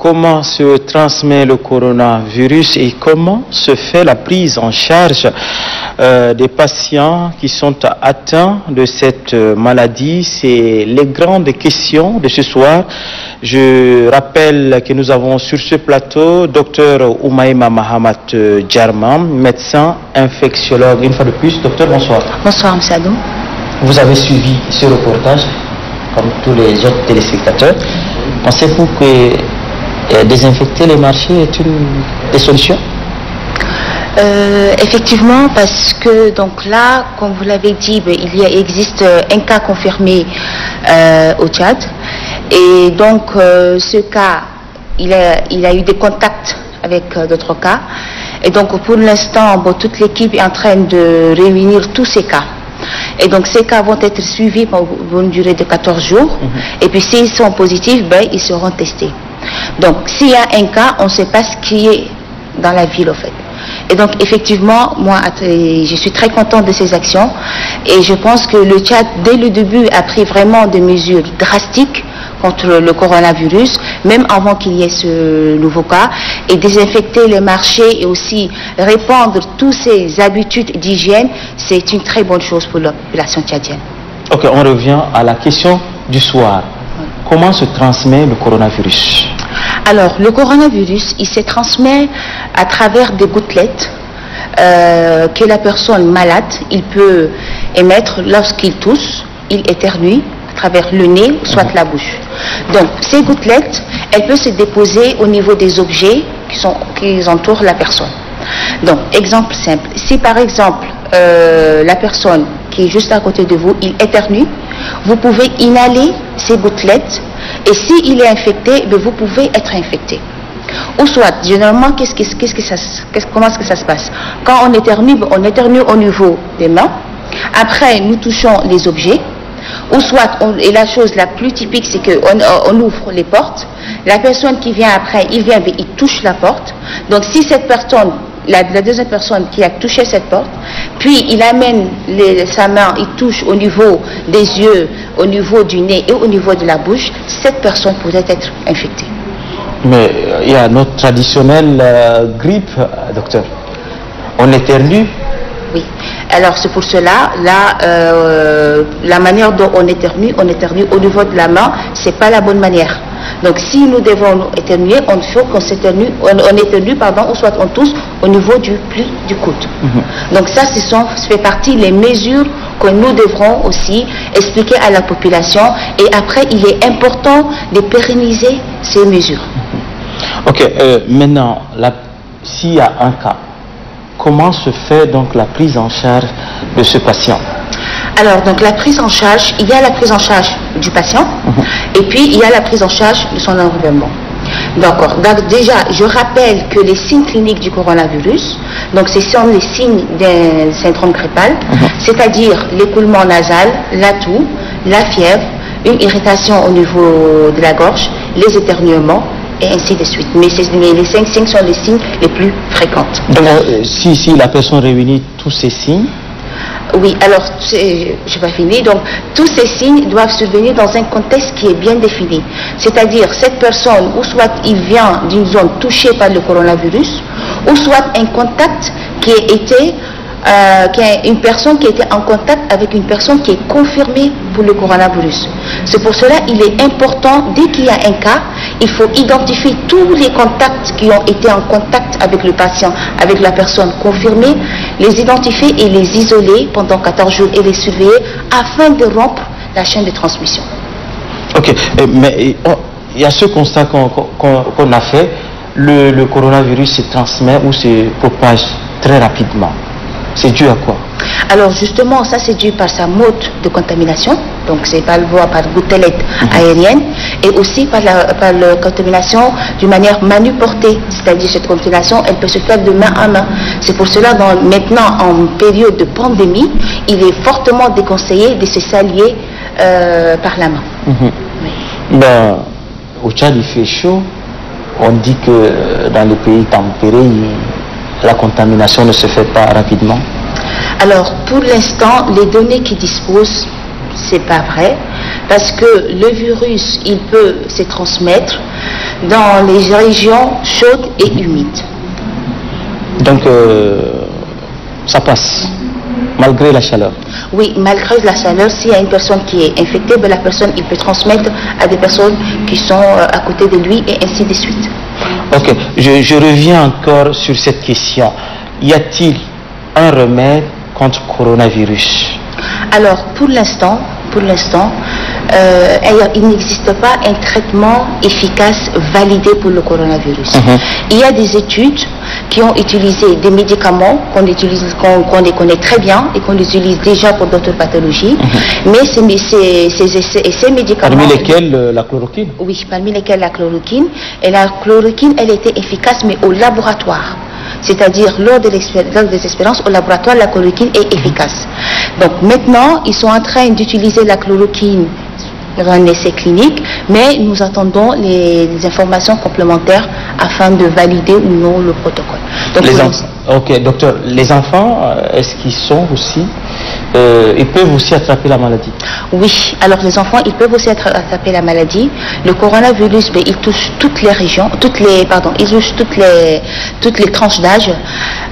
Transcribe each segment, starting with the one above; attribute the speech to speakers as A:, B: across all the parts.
A: comment se transmet le coronavirus et comment se fait la prise en charge des patients qui sont atteints de cette maladie. C'est les grandes questions de ce soir. Je rappelle que nous avons sur ce plateau Dr Oumaima Mahamat Djarma, médecin infectiologue. Une fois de plus, docteur, bonsoir.
B: Bonsoir, M. Adou.
A: Vous avez suivi ce reportage, comme tous les autres téléspectateurs. Pensez-vous que désinfecter les marchés est une des solutions?
B: Effectivement, parce que donc là, comme vous l'avez dit, il existe un cas confirmé au Tchad, et donc ce cas, il a eu des contacts avec d'autres cas, et donc pour l'instant, toute l'équipe est en train de réunir tous ces cas. Et donc ces cas vont être suivis pour une durée de 14 jours, et puis s'ils sont positifs, ils seront testés. Donc s'il y a un cas, on ne sait pas ce qui est dans la ville, au fait. Et donc effectivement, moi je suis très contente de ces actions, et je pense que le Tchad dès le début a pris vraiment des mesures drastiques contre le coronavirus, même avant qu'il y ait ce nouveau cas, et désinfecter les marchés et aussi répandre toutes ces habitudes d'hygiène, c'est une très bonne chose pour la population tchadienne.
A: Ok, on revient à la question du soir. Comment se transmet le coronavirus?
B: Alors, le coronavirus, il se transmet à travers des gouttelettes que la personne malade, il peut émettre lorsqu'il tousse, il éternue à travers le nez, soit la bouche. Donc, ces gouttelettes, elles peuvent se déposer au niveau des objets qui entourent la personne. Donc, exemple simple, si par exemple, la personne qui est juste à côté de vous, il éternue, vous pouvez inhaler ces gouttelettes, et s'il est infecté, vous pouvez être infecté. Ou soit, généralement, comment est-ce que ça se passe? Quand on éternue au niveau des mains, après nous touchons les objets, ou soit, et la chose la plus typique, c'est qu'on ouvre les portes, la personne qui vient après, il touche la porte. Donc si cette personne, la deuxième personne qui a touché cette porte, puis il amène sa main, il touche au niveau des yeux, au niveau du nez et au niveau de la bouche, cette personne pourrait être infectée.
A: Mais il y a notre traditionnelle grippe, docteur. On éternue.
B: Oui. Alors c'est pour cela, là, la manière dont on éternue au niveau de la main, c'est pas la bonne manière. Donc si nous devons éternuer, on faut qu'on s'éternue, on éternue, ou soit on tousse au niveau du pli du coude. Donc ça, ça fait partie des mesures que nous devrons aussi expliquer à la population, et après il est important de pérenniser ces mesures.
A: Ok, maintenant, s'il y a un cas, comment se fait donc la prise en charge de ce patient?
B: Alors, donc la prise en charge, il y a la prise en charge du patient, et puis il y a la prise en charge de son environnement. D'accord. Donc déjà, je rappelle que les signes cliniques du coronavirus, donc ce sont les signes d'un syndrome grippal, c'est-à-dire l'écoulement nasal, la toux, la fièvre, une irritation au niveau de la gorge, les éternuements, et ainsi de suite. Mais les 5 signes sont les signes les plus fréquents.
A: Donc, si la personne réunit tous ces signes?
B: Oui, alors, je n'ai pas fini. Donc, tous ces signes doivent survenir dans un contexte qui est bien défini. C'est-à-dire, cette personne, ou soit il vient d'une zone touchée par le coronavirus, ou soit un contact qui est une personne qui était en contact avec une personne qui est confirmée pour le coronavirus. C'est pour cela qu'il est important, dès qu'il y a un cas, il faut identifier tous les contacts qui ont été en contact avec le patient, avec la personne confirmée, les identifier et les isoler pendant 14 jours et les surveiller afin de rompre la chaîne de transmission. Ok,
A: mais il y a ce constat qu'on a fait, le coronavirus se transmet ou se propage très rapidement. C'est dû à quoi?
B: Alors justement, ça c'est dû par sa mode de contamination, donc c'est par gouttelette aérienne, et aussi par la contamination d'une manière manuportée, c'est-à-dire cette contamination, elle peut se faire de main à main. C'est pour cela, maintenant en période de pandémie, il est fortement déconseillé de se saluer par la main. Oui.
A: Au Tchad il fait chaud, on dit que dans les pays tempérés, la contamination ne se fait pas rapidement.
B: Alors, pour l'instant, les données qui disposent, c'est pas vrai, parce que le virus, il peut se transmettre dans les régions chaudes et humides.
A: Donc, ça passe, malgré la chaleur.
B: Oui, malgré la chaleur, s'il y a une personne qui est infectée, ben la personne, il peut transmettre à des personnes qui sont à côté de lui et ainsi de suite.
A: Ok, je reviens encore sur cette question. Y a-t-il un remède contre le coronavirus?
B: Alors, pour l'instant, il n'existe pas un traitement efficace validé pour le coronavirus. Il y a des études qui ont utilisé des médicaments qu'on les connaît très bien et qu'on utilise déjà pour d'autres pathologies. Mais ces médicaments...
A: Parmi lesquels la chloroquine?
B: Oui, parmi lesquels la chloroquine. Et la chloroquine, elle était efficace, mais au laboratoire. C'est-à-dire, lors des expériences au laboratoire, la chloroquine est efficace. Donc maintenant, ils sont en train d'utiliser la chloroquine dans un essai clinique, mais nous attendons les informations complémentaires afin de valider ou non le protocole. Donc,
A: ok, docteur, les enfants, est-ce qu'ils sont aussi, ils peuvent aussi attraper la maladie? Oui,
B: alors les enfants, ils peuvent aussi attraper la maladie. Le coronavirus, il touche toutes les régions, il touche toutes les tranches d'âge,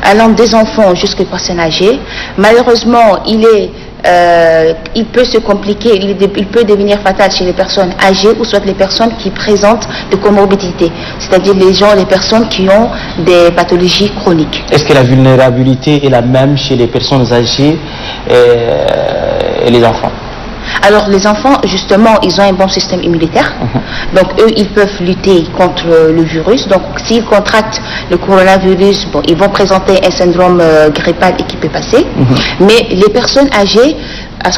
B: allant des enfants jusqu'aux personnes âgées. Malheureusement, il peut se compliquer, il peut devenir fatal chez les personnes âgées ou soit les personnes qui présentent des comorbidités, c'est-à-dire les personnes qui ont des pathologies chroniques.
A: Est-ce que la vulnérabilité est la même chez les personnes âgées et les enfants?
B: Alors les enfants, justement, ils ont un bon système immunitaire. Donc eux, ils peuvent lutter contre le virus. Donc s'ils contractent le coronavirus, bon, ils vont présenter un syndrome grippal et qui peut passer. Mais les personnes âgées, à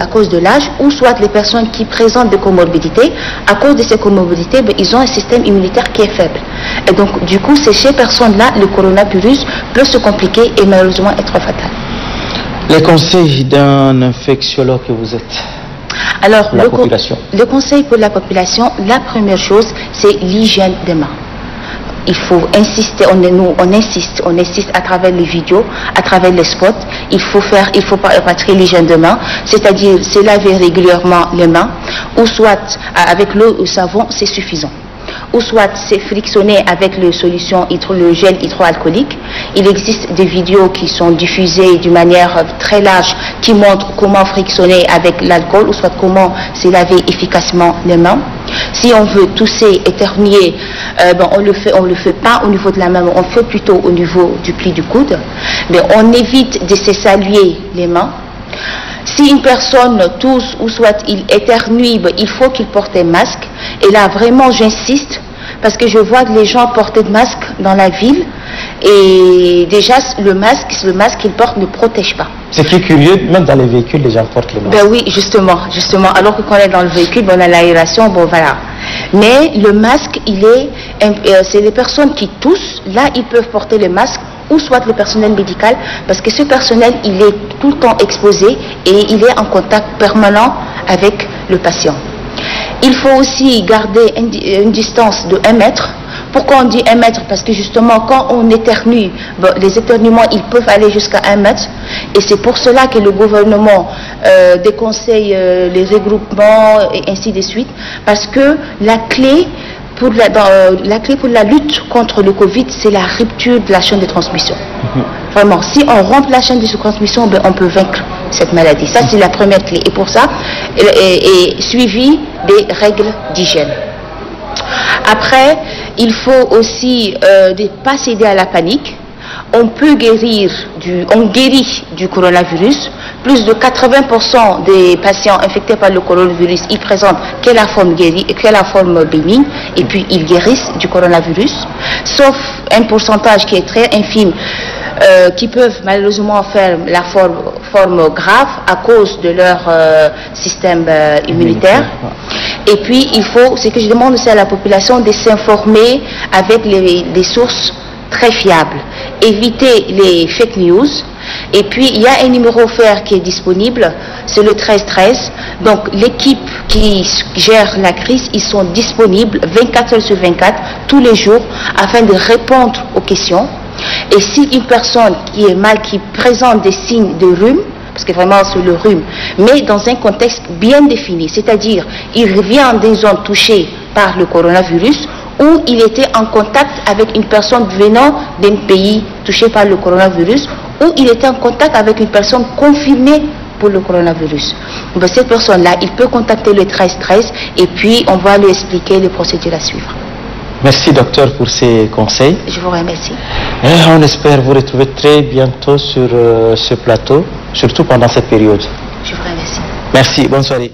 B: cause de l'âge, ou soit les personnes qui présentent des comorbidités, à cause de ces comorbidités, ils ont un système immunitaire qui est faible. Et donc du coup, c'est ces personnes-là, le coronavirus peut se compliquer et malheureusement être fatal.
A: Les conseils d'un infectiologue que vous êtes?
B: Alors, le conseil pour la population, la première chose, c'est l'hygiène des mains. Il faut insister, on insiste à travers les vidéos, à travers les spots. Il faut pratiquer l'hygiène des mains, c'est-à-dire se laver régulièrement les mains, ou soit avec l'eau ou savon, c'est suffisant. Ou soit c'est frictionné avec le gel hydroalcoolique. Il existe des vidéos qui sont diffusées d'une manière très large qui montrent comment frictionner avec l'alcool ou soit comment se laver efficacement les mains. Si on veut tousser, éternuer, on le fait pas au niveau de la main, on le fait plutôt au niveau du pli du coude. Mais on évite de se saluer les mains. Si une personne tousse ou soit il éternue, il faut qu'il porte un masque. Et là, vraiment, j'insiste, parce que je vois que les gens portent des masques dans la ville. Et déjà, le masque qu'ils portent ne protège pas.
A: C'est très curieux, même dans les véhicules, les gens portent le masque.
B: Ben oui, justement. Alors que quand on est dans le véhicule, on a l'aération, bon voilà. Mais le masque, c'est les personnes qui toussent, là, ils peuvent porter le masque, ou soit le personnel médical, parce que ce personnel, il est tout le temps exposé et il est en contact permanent avec le patient. Il faut aussi garder une distance de 1 mètre. Pourquoi on dit 1 mètre? Parce que justement, quand on éternue, les éternuements, ils peuvent aller jusqu'à 1 mètre. Et c'est pour cela que le gouvernement déconseille les regroupements et ainsi de suite. Parce que la clé pour la lutte contre le Covid, c'est la rupture de la chaîne de transmission. Vraiment, si on rompt la chaîne de transmission, on peut vaincre cette maladie. Ça, c'est la première clé. Et pour ça, est suivi des règles d'hygiène. Après, il faut aussi ne pas céder à la panique. On guérit du coronavirus. Plus de 80% des patients infectés par le coronavirus, ils présentent que la forme bénigne, et puis ils guérissent du coronavirus, sauf un pourcentage qui est très infime, qui peuvent malheureusement faire la forme grave à cause de leur système immunitaire. Et puis ce que je demande aussi à la population, de s'informer avec des sources très fiables. Éviter les fake news. Et puis il y a un numéro vert qui est disponible, c'est le 1313. Donc l'équipe qui gère la crise, ils sont disponibles 24 heures sur 24, tous les jours, afin de répondre aux questions. Et si une personne qui est mal, qui présente des signes de rhume, parce que vraiment c'est le rhume, mais dans un contexte bien défini, c'est-à-dire il revient des zones touchées par le coronavirus où il était en contact avec une personne venant d'un pays touché par le coronavirus, où il était en contact avec une personne confirmée pour le coronavirus. Donc, cette personne-là, il peut contacter le 1313 et puis on va lui expliquer les procédures à suivre.
A: Merci docteur pour ces conseils.
B: Je vous remercie.
A: Et on espère vous retrouver très bientôt sur ce plateau, surtout pendant cette période.
B: Je vous remercie.
A: Merci, bonne soirée.